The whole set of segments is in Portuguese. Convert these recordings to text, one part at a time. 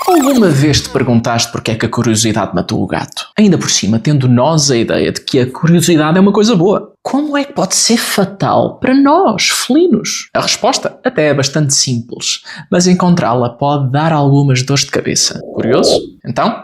Alguma vez te perguntaste porque é que a curiosidade matou o gato? Ainda por cima, tendo nós a ideia de que a curiosidade é uma coisa boa. Como é que pode ser fatal para nós, felinos? A resposta até é bastante simples, mas encontrá-la pode dar algumas dores de cabeça. Curioso? Então,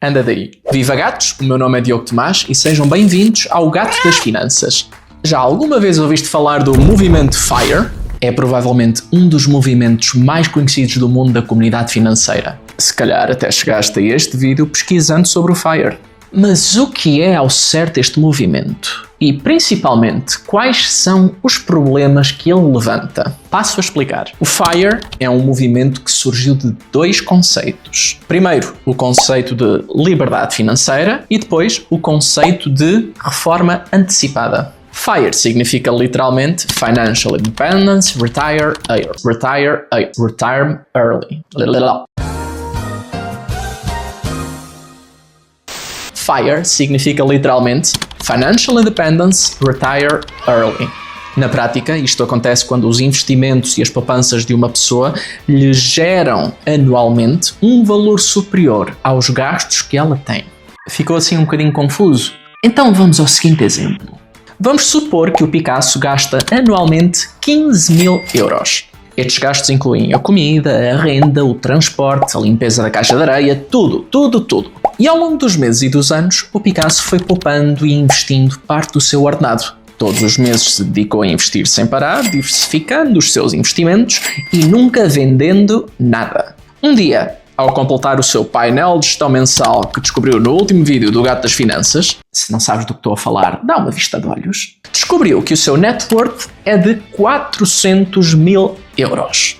anda daí. Viva gatos, o meu nome é Diogo Tomás e sejam bem-vindos ao Gato das Finanças. Já alguma vez ouviste falar do movimento FIRE? É provavelmente um dos movimentos mais conhecidos do mundo da comunidade financeira. Se calhar até chegaste a este vídeo pesquisando sobre o FIRE. Mas o que é ao certo este movimento? E principalmente, quais são os problemas que ele levanta? Passo a explicar. O FIRE é um movimento que surgiu de dois conceitos. Primeiro, o conceito de liberdade financeira e depois o conceito de reforma antecipada. FIRE significa literalmente Financial Independence, Retire Early. FIRE significa literalmente Financial Independence, Retire Early. Na prática, isto acontece quando os investimentos e as poupanças de uma pessoa lhe geram anualmente um valor superior aos gastos que ela tem. Ficou assim um bocadinho confuso? Então vamos ao seguinte exemplo. Vamos supor que o Picasso gasta anualmente 15.000 euros. Estes gastos incluem a comida, a renda, o transporte, a limpeza da caixa de areia, tudo. E ao longo dos meses e dos anos, o Picasso foi poupando e investindo parte do seu ordenado. Todos os meses se dedicou a investir sem parar, diversificando os seus investimentos e nunca vendendo nada. Um dia, ao completar o seu painel de gestão mensal que descobriu no último vídeo do Gato das Finanças, se não sabes do que estou a falar, dá uma vista de olhos, descobriu que o seu net worth é de 400.000 euros.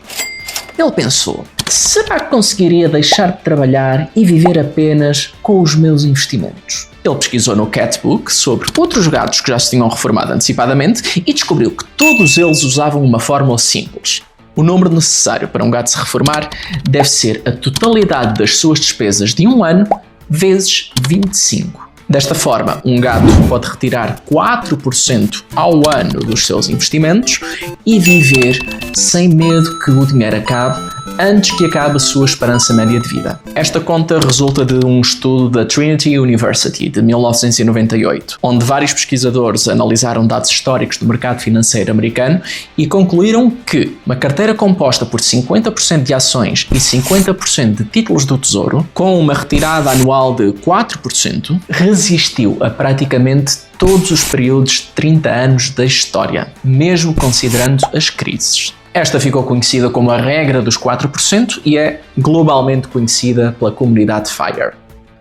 Ele pensou, será que conseguiria deixar de trabalhar e viver apenas com os meus investimentos? Ele pesquisou no Catbook sobre outros gatos que já se tinham reformado antecipadamente e descobriu que todos eles usavam uma fórmula simples. O número necessário para um gato se reformar deve ser a totalidade das suas despesas de um ano vezes 25. Desta forma, um gato pode retirar 4% ao ano dos seus investimentos e viver sem medo que o dinheiro acabe antes que acabe a sua esperança média de vida. Esta conta resulta de um estudo da Trinity University de 1998, onde vários pesquisadores analisaram dados históricos do mercado financeiro americano e concluíram que uma carteira composta por 50% de ações e 50% de títulos do Tesouro, com uma retirada anual de 4%, resistiu a praticamente todos os períodos de 30 anos da história, mesmo considerando as crises. Esta ficou conhecida como a regra dos 4% e é globalmente conhecida pela comunidade FIRE.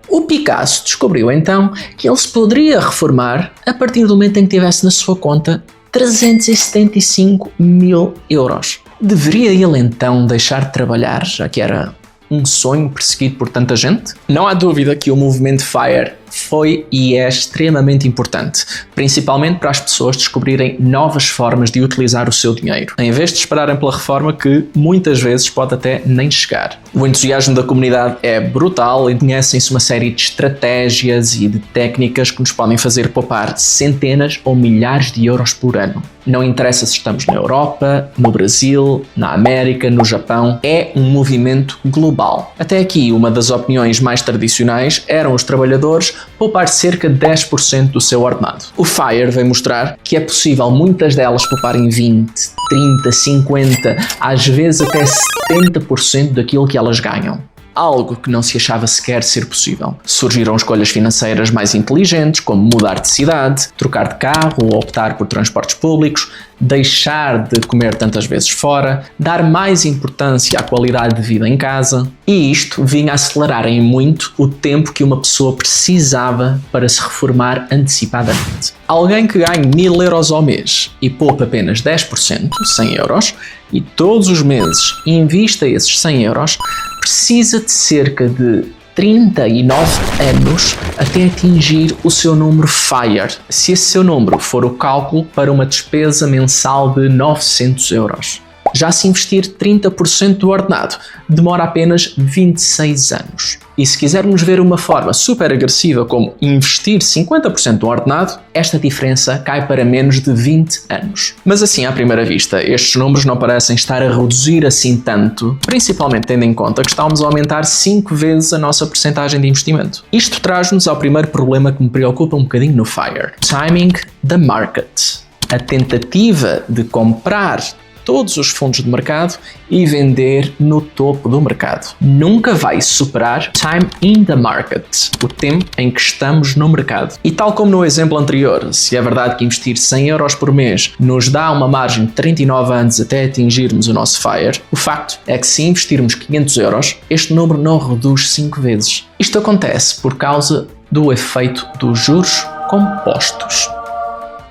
O Picasso descobriu então que ele se poderia reformar a partir do momento em que tivesse na sua conta 375.000 euros. Deveria ele então deixar de trabalhar, já que era um sonho perseguido por tanta gente? Não há dúvida que o movimento FIRE foi e é extremamente importante, principalmente para as pessoas descobrirem novas formas de utilizar o seu dinheiro, em vez de esperarem pela reforma que muitas vezes pode até nem chegar. O entusiasmo da comunidade é brutal e conhecem-se uma série de estratégias e de técnicas que nos podem fazer poupar centenas ou milhares de euros por ano. Não interessa se estamos na Europa, no Brasil, na América, no Japão, é um movimento global. Até aqui, uma das opiniões mais tradicionais eram os trabalhadores poupar cerca de 10% do seu ordenado. O FIRE vem mostrar que é possível muitas delas pouparem 20, 30, 50, às vezes até 70% daquilo que elas ganham. Algo que não se achava sequer ser possível. Surgiram escolhas financeiras mais inteligentes, como mudar de cidade, trocar de carro ou optar por transportes públicos, deixar de comer tantas vezes fora, dar mais importância à qualidade de vida em casa. E isto vinha a acelerar em muito o tempo que uma pessoa precisava para se reformar antecipadamente. Alguém que ganhe 1.000 euros ao mês e poupa apenas 10%, 100 euros, e todos os meses invista esses 100 euros, precisa de cerca de 39 anos até atingir o seu número FIRE, se esse seu número for o cálculo para uma despesa mensal de 900 euros. Já se investir 30% do ordenado, demora apenas 26 anos. E se quisermos ver uma forma super agressiva como investir 50% do ordenado, esta diferença cai para menos de 20 anos. Mas assim, à primeira vista, estes números não parecem estar a reduzir assim tanto, principalmente tendo em conta que estamos a aumentar 5 vezes a nossa percentagem de investimento. Isto traz-nos ao primeiro problema que me preocupa um bocadinho no FIRE. Timing the market. A tentativa de comprar todos os fundos de mercado e vender no topo do mercado. Nunca vai superar time in the market, o tempo em que estamos no mercado. E tal como no exemplo anterior, se é verdade que investir 100 euros por mês nos dá uma margem de 39 anos até atingirmos o nosso FIRE, o facto é que se investirmos 500 euros, este número não reduz 5 vezes. Isto acontece por causa do efeito dos juros compostos.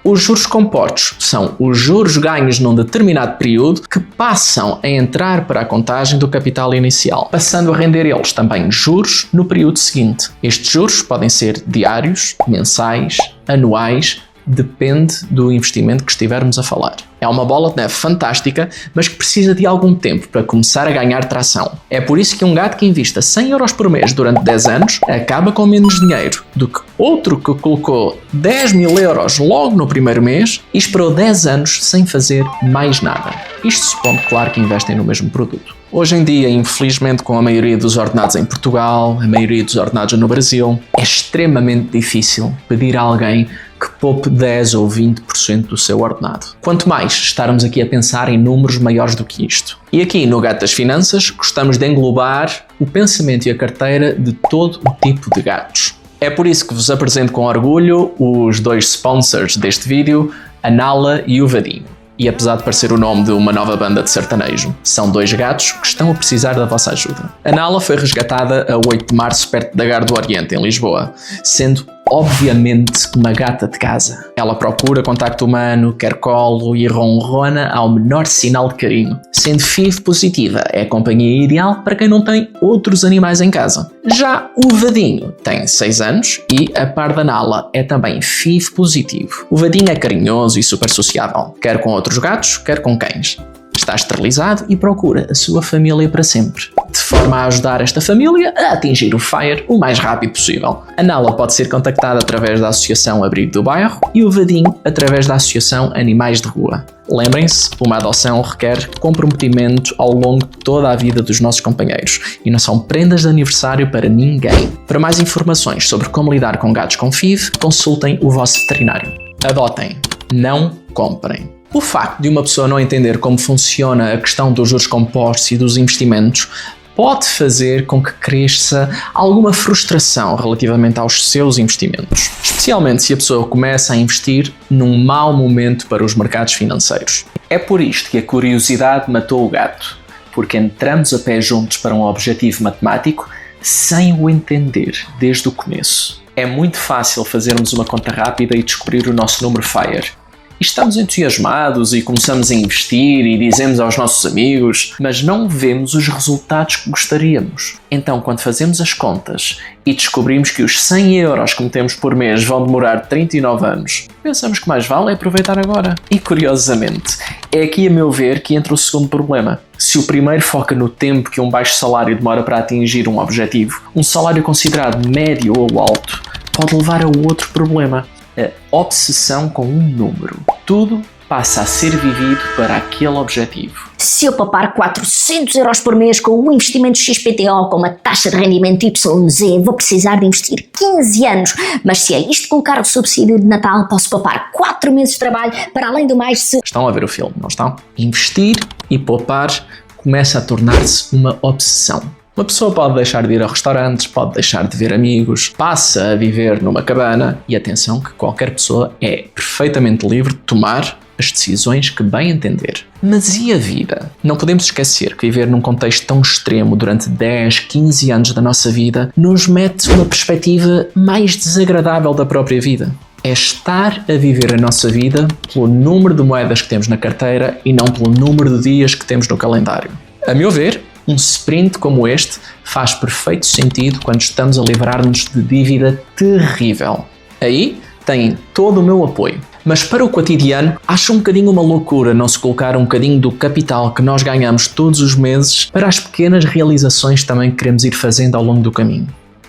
Os juros compostos são os juros ganhos num determinado período que passam a entrar para a contagem do capital inicial, passando a render eles também juros no período seguinte. Estes juros podem ser diários, mensais, anuais, depende do investimento que estivermos a falar. É uma bola de neve fantástica, mas que precisa de algum tempo para começar a ganhar tração. É por isso que um gato que invista 100 euros por mês durante 10 anos acaba com menos dinheiro do que outro que colocou 10 mil euros logo no primeiro mês e esperou 10 anos sem fazer mais nada. Isto supondo, claro, que investem no mesmo produto. Hoje em dia, infelizmente, com a maioria dos ordenados em Portugal, a maioria dos ordenados no Brasil, é extremamente difícil pedir a alguém que poupe 10 ou 20% do seu ordenado. Quanto mais estarmos aqui a pensar em números maiores do que isto. E aqui no Gato das Finanças gostamos de englobar o pensamento e a carteira de todo o tipo de gatos. É por isso que vos apresento com orgulho os dois sponsors deste vídeo, a Nala e o Vadinho. E apesar de parecer o nome de uma nova banda de sertanejo, são dois gatos que estão a precisar da vossa ajuda. A Nala foi resgatada a 8 de março perto da Gare do Oriente, em Lisboa, sendo obviamente uma gata de casa. Ela procura contacto humano, quer colo e ronrona ao menor sinal de carinho. Sendo FIV positiva, é a companhia ideal para quem não tem outros animais em casa. Já o Vadinho tem 6 anos e, a par da Nala, é também FIV positivo. O Vadinho é carinhoso e super sociável, quer com outros gatos, quer com cães. Está esterilizado e procura a sua família para sempre, de forma a ajudar esta família a atingir o FIRE o mais rápido possível. A Nala pode ser contactada através da Associação Abrigo do Bairro e o Vadinho através da Associação Animais de Rua. Lembrem-se, uma adoção requer comprometimento ao longo de toda a vida dos nossos companheiros e não são prendas de aniversário para ninguém. Para mais informações sobre como lidar com gatos com FIV, consultem o vosso veterinário. Adotem, não comprem. O facto de uma pessoa não entender como funciona a questão dos juros compostos e dos investimentos pode fazer com que cresça alguma frustração relativamente aos seus investimentos, especialmente se a pessoa começa a investir num mau momento para os mercados financeiros. É por isto que a curiosidade matou o gato, porque entramos a pé juntos para um objetivo matemático sem o entender desde o começo. É muito fácil fazermos uma conta rápida e descobrir o nosso número FIRE. E estamos entusiasmados e começamos a investir e dizemos aos nossos amigos, mas não vemos os resultados que gostaríamos. Então, quando fazemos as contas e descobrimos que os 100 euros que metemos por mês vão demorar 39 anos, pensamos que mais vale é aproveitar agora. E curiosamente, é aqui a meu ver que entra o segundo problema. Se o primeiro foca no tempo que um baixo salário demora para atingir um objetivo, um salário considerado médio ou alto pode levar a outro problema. A obsessão com um número. Tudo passa a ser vivido para aquele objetivo. Se eu poupar 400 euros por mês com um investimento XPTO com uma taxa de rendimento YZ, vou precisar de investir 15 anos. Mas se é isto com o cargo de subsídio de Natal, posso poupar 4 meses de trabalho, para além do mais se... Estão a ver o filme, não estão? Investir e poupar começa a tornar-se uma obsessão. Uma pessoa pode deixar de ir a restaurantes, pode deixar de ver amigos, passa a viver numa cabana e atenção que qualquer pessoa é perfeitamente livre de tomar as decisões que bem entender. Mas e a vida? Não podemos esquecer que viver num contexto tão extremo durante 10, 15 anos da nossa vida nos mete uma perspectiva mais desagradável da própria vida. É estar a viver a nossa vida pelo número de moedas que temos na carteira e não pelo número de dias que temos no calendário. A meu ver, um sprint como este faz perfeito sentido quando estamos a livrar-nos de dívida terrível. Aí têm todo o meu apoio. Mas para o cotidiano, acho um bocadinho uma loucura não se colocar um bocadinho do capital que nós ganhamos todos os meses para as pequenas realizações também que queremos ir fazendo ao longo do caminho,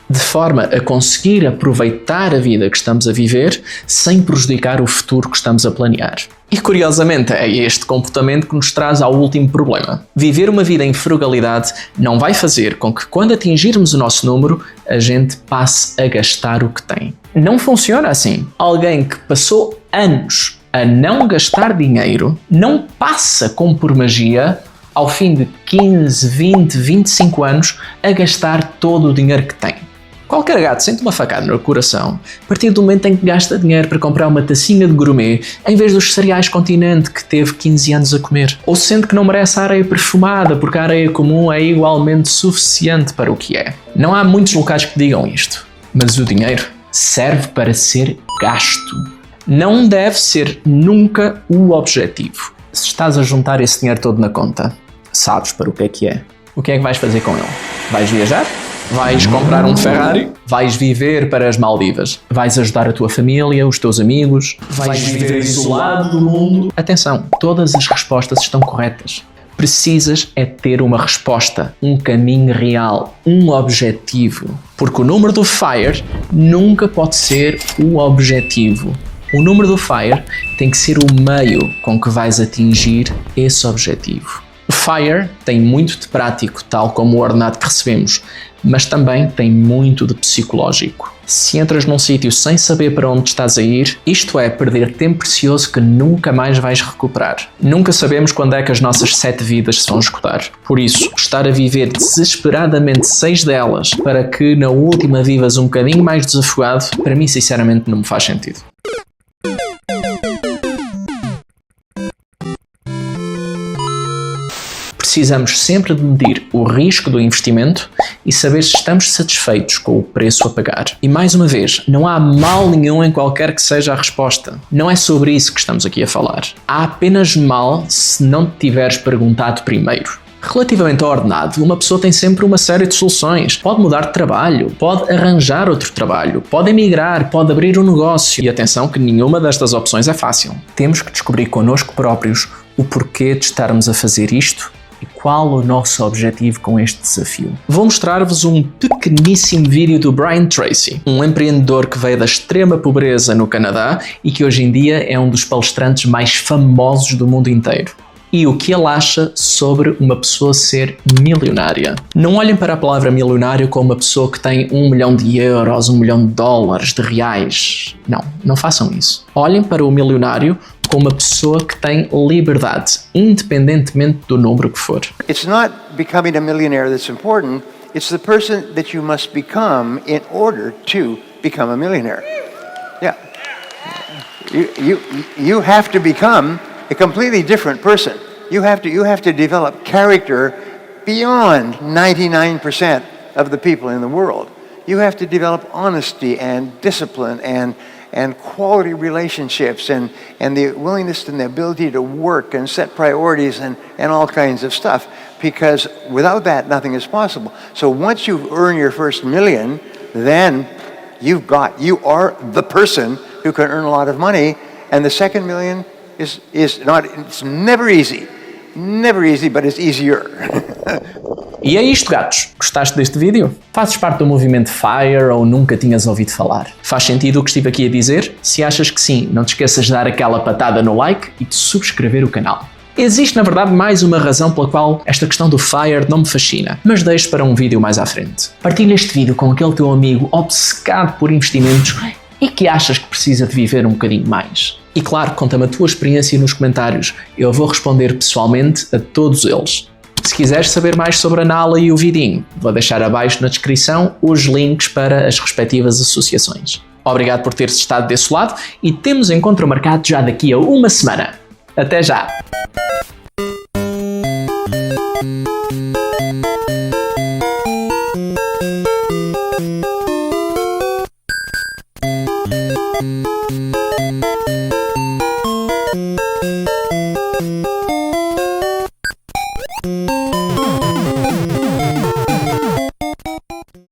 de forma a conseguir aproveitar a vida que estamos a viver sem prejudicar o futuro que estamos a planear. E curiosamente é este comportamento que nos traz ao último problema. Viver uma vida em frugalidade não vai fazer com que quando atingirmos o nosso número, a gente passe a gastar o que tem. Não funciona assim. Alguém que passou anos a não gastar dinheiro não passa como por magia ao fim de 15, 20, 25 anos a gastar todo o dinheiro que tem. Qualquer gato sente uma facada no coração a partir do momento em que gasta dinheiro para comprar uma tacinha de gourmet em vez dos cereais Continente que teve 15 anos a comer. Ou sente que não merece a areia perfumada porque a areia comum é igualmente suficiente para o que é. Não há muitos locais que digam isto, mas o dinheiro serve para ser gasto. Não deve ser nunca o objetivo. Se estás a juntar esse dinheiro todo na conta, sabes para o que é. O que é que vais fazer com ele? Vais viajar? Vais comprar um Ferrari? Vais viver para as Maldivas? Vais ajudar a tua família, os teus amigos? Vais viver isolado do mundo? Atenção, todas as respostas estão corretas. Precisas é ter uma resposta, um caminho real, um objetivo. Porque o número do FIRE nunca pode ser o objetivo. O número do FIRE tem que ser o meio com que vais atingir esse objetivo. O FIRE tem muito de prático, tal como o ordenado que recebemos, mas também tem muito de psicológico. Se entras num sítio sem saber para onde estás a ir, isto é perder tempo precioso que nunca mais vais recuperar. Nunca sabemos quando é que as nossas 7 vidas se vão esgotar. Por isso, estar a viver desesperadamente 6 delas para que na última vivas um bocadinho mais desafogado, para mim sinceramente não me faz sentido. Precisamos sempre de medir o risco do investimento e saber se estamos satisfeitos com o preço a pagar. E mais uma vez, não há mal nenhum em qualquer que seja a resposta. Não é sobre isso que estamos aqui a falar. Há apenas mal se não te tiveres perguntado primeiro. Relativamente ao ordenado, uma pessoa tem sempre uma série de soluções. Pode mudar de trabalho, pode arranjar outro trabalho, pode emigrar, pode abrir um negócio. E atenção que nenhuma destas opções é fácil. Temos que descobrir connosco próprios o porquê de estarmos a fazer isto e qual o nosso objetivo com este desafio. Vou mostrar-vos um pequeníssimo vídeo do Brian Tracy, um empreendedor que veio da extrema pobreza no Canadá e que hoje em dia é um dos palestrantes mais famosos do mundo inteiro. E o que ele acha sobre uma pessoa ser milionária. Não olhem para a palavra milionário como uma pessoa que tem 1 milhão de euros, 1 milhão de dólares, de reais. Não façam isso. Olhem para o milionário como uma pessoa que tem liberdade, independentemente do número que for. It's not becoming a millionaire that's important, it's the person that you must become in order to become a millionaire. Yeah. You have to become a completely different person. You have to develop character beyond 99% of the people in the world. You have to develop honesty and discipline and quality relationships and the willingness and the ability to work and set priorities and all kinds of stuff, because without that nothing is possible. So once you earn your first million, then you are the person who can earn a lot of money, and the second million it's never easy, but it's easier. E é isto, gatos. Gostaste deste vídeo? Fazes parte do movimento FIRE ou nunca tinhas ouvido falar? Faz sentido o que estive aqui a dizer? Se achas que sim, não te esqueças de dar aquela patada no like e de subscrever o canal. Existe, na verdade, mais uma razão pela qual esta questão do FIRE não me fascina, mas deixo para um vídeo mais à frente. Partilha este vídeo com aquele teu amigo obcecado por investimentos e que achas que precisa de viver um bocadinho mais. E claro, conta-me a tua experiência nos comentários. Eu vou responder pessoalmente a todos eles. Se quiseres saber mais sobre a Nala e o vidinho, vou deixar abaixo na descrição os links para as respectivas associações. Obrigado por teres estado desse lado e temos encontro marcado já daqui a uma semana. Até já!